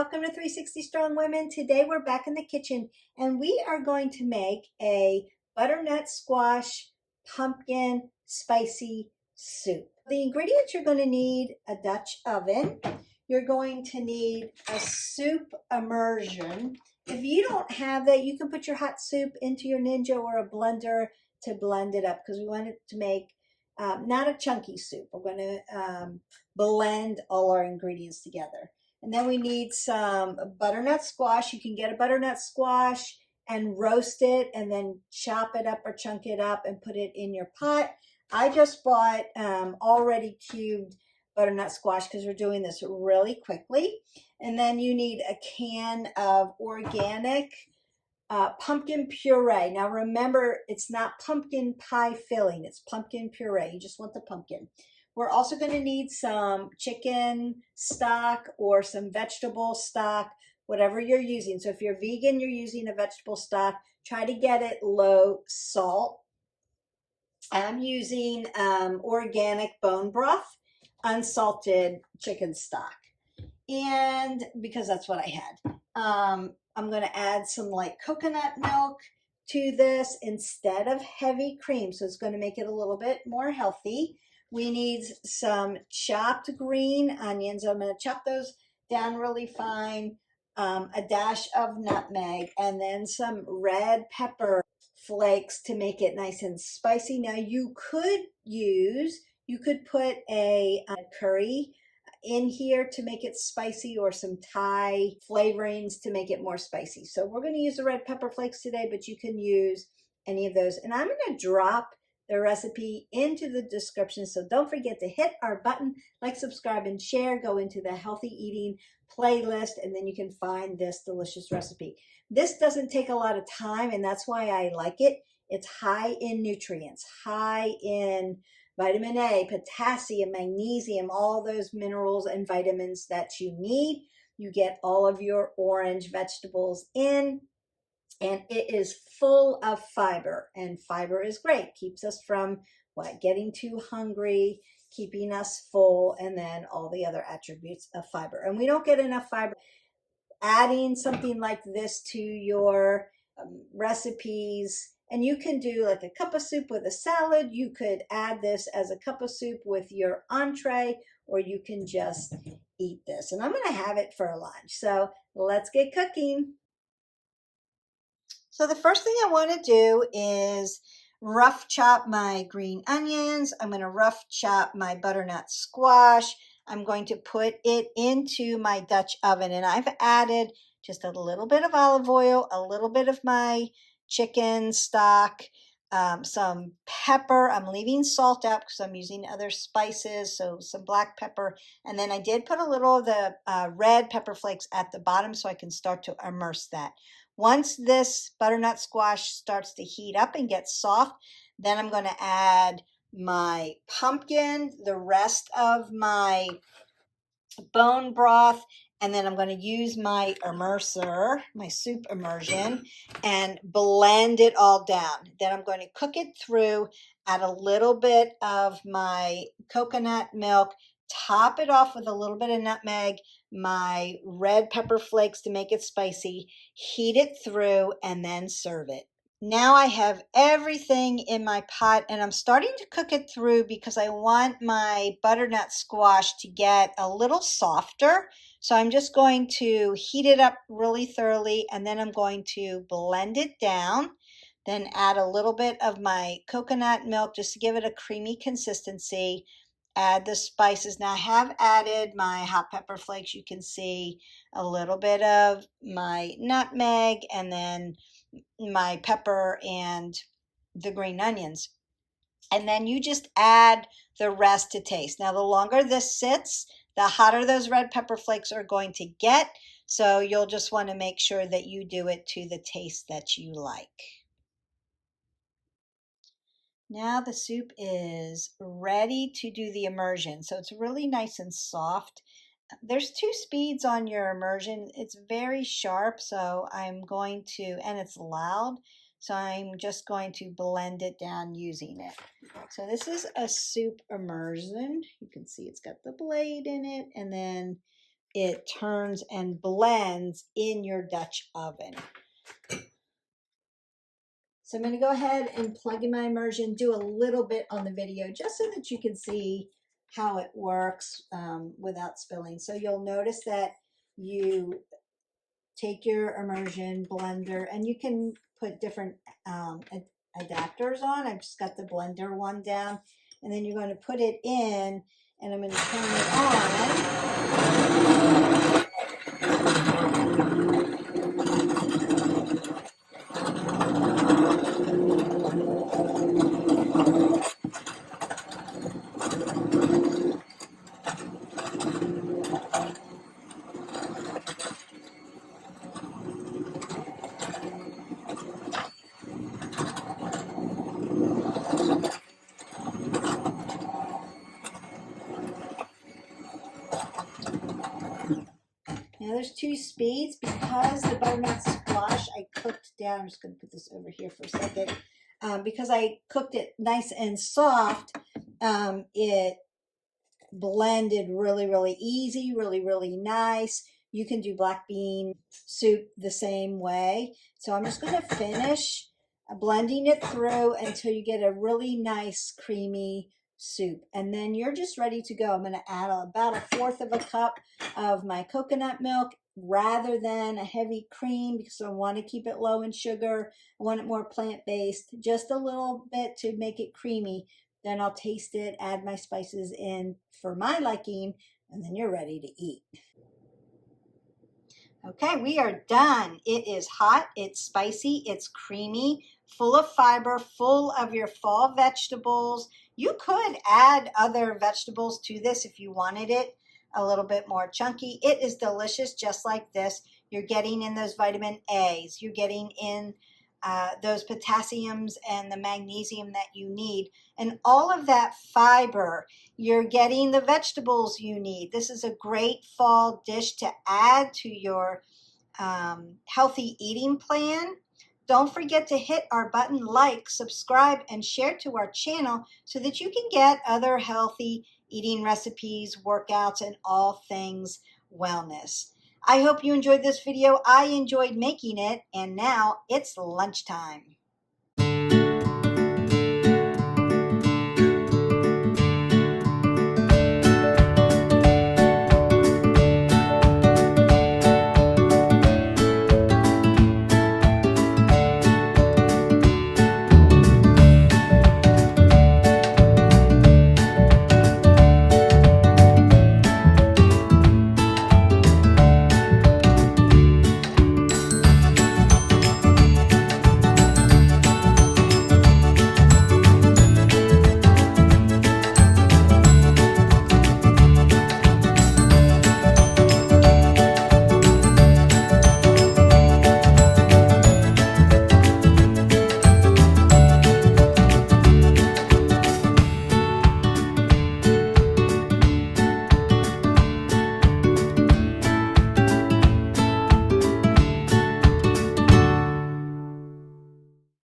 welcome to 360 Strong Women. Today we're back in the kitchen and we are going to make a butternut squash pumpkin spicy soup. The ingredients you're going to need: a Dutch oven. You're going to need a soup immersion. If you don't have that, you can put your hot soup into your Ninja or a blender to blend it up, because we want it to make not a chunky soup. We're going to blend all our ingredients together. And then we need some butternut squash. You can get a butternut squash and roast it and then chop it up or chunk it up and put it in your pot. I just bought already cubed butternut squash because we're doing this really quickly. And then you need a can of organic pumpkin puree. Now remember, it's not pumpkin pie filling, it's pumpkin puree. You just want the pumpkin. We're also going to need some chicken stock or some vegetable stock, whatever you're using. So if you're vegan, you're using a vegetable stock, try to get it low salt. I'm using organic bone broth, unsalted chicken stock, and because that's what I had. I'm going to add some light coconut milk to this instead of heavy cream, so it's going to make it a little bit more healthy. We need some chopped green onions. I'm going to chop those down really fine, a dash of nutmeg, and then some red pepper flakes to make it nice and spicy. Now you could put a curry in here to make it spicy, or some Thai flavorings to make it more spicy. So we're going to use the red pepper flakes today, but you can use any of those. And I'm going to drop the recipe into the description, so don't forget to hit our button, like, subscribe, and share. Go into the healthy eating playlist, and then you can find this delicious recipe. This doesn't take a lot of time, and that's why I like it. It's high in nutrients, high in vitamin A, potassium, magnesium, all those minerals and vitamins that you need. You get all of your orange vegetables in, and it is full of fiber, and fiber is great. Keeps us from getting too hungry, keeping us full, and then all the other attributes of fiber. And we don't get enough fiber. Adding something like this to your recipes, and you can do like a cup of soup with a salad. You could add this as a cup of soup with your entree, or you can just eat this. And I'm going to have it for lunch. So let's get cooking. So the first thing I want to do is rough chop my green onions. I'm going to rough chop my butternut squash. I'm going to put it into my Dutch oven, and I've added just a little bit of olive oil, a little bit of my chicken stock, some pepper. I'm leaving salt out because I'm using other spices, so some black pepper. And then I did put a little of the red pepper flakes at the bottom so I can start to immerse that. Once this butternut squash starts to heat up and get soft, then I'm going to add my pumpkin, the rest of my bone broth, and then I'm going to use my immerser, my soup immersion, and blend it all down. Then I'm going to cook it through, add a little bit of my coconut milk, top it off with a little bit of nutmeg, my red pepper flakes to make it spicy, heat it through, and then serve it. Now I have everything in my pot, and I'm starting to cook it through because I want my butternut squash to get a little softer. So I'm just going to heat it up really thoroughly, and then I'm going to blend it down, then add a little bit of my coconut milk just to give it a creamy consistency. Add the spices. Now I have added my hot pepper flakes. You can see a little bit of my nutmeg, and then my pepper and the green onions. And then you just add the rest to taste. Now the longer this sits, the hotter those red pepper flakes are going to get. So you'll just want to make sure that you do it to the taste that you like. Now the soup is ready to do the immersion. So it's really nice and soft. There's two speeds on your immersion. It's very sharp, so I'm going to, and it's loud, so I'm just going to blend it down using it. So this is a soup immersion. You can see it's got the blade in it, and then it turns and blends in your Dutch oven. So I'm going to go ahead and plug in my immersion, do a little bit on the video just so that you can see how it works without spilling. So you'll notice that you take your immersion blender, and you can put different adapters on. I've just got the blender one down, and then you're going to put it in, and I'm going to turn it on. Now there's 2 speeds because the butternut squash I cooked down. I'm just going to put this over here for a second. Because I cooked it nice and soft, it blended really, really easy, really, really nice. You can do black bean soup the same way. So I'm just going to finish blending it through until you get a really nice creamy soup, and then you're just ready to go. I'm going to add about 1/4 of a cup of my coconut milk rather than a heavy cream because I want to keep it low in sugar. I want it more plant-based, just a little bit to make it creamy. Then I'll taste it, add my spices in for my liking, and then you're ready to eat. Okay, we are done. It is hot, it's spicy, it's creamy, full of fiber, full of your fall vegetables. You could add other vegetables to this if you wanted it a little bit more chunky. It is delicious just like this. You're getting in those vitamin A's. You're getting in those potassiums and the magnesium that you need. And all of that fiber, you're getting the vegetables you need. This is a great fall dish to add to your healthy eating plan. Don't forget to hit our button, like, subscribe, and share to our channel so that you can get other healthy eating recipes, workouts, and all things wellness. I hope you enjoyed this video. I enjoyed making it, and now it's lunchtime.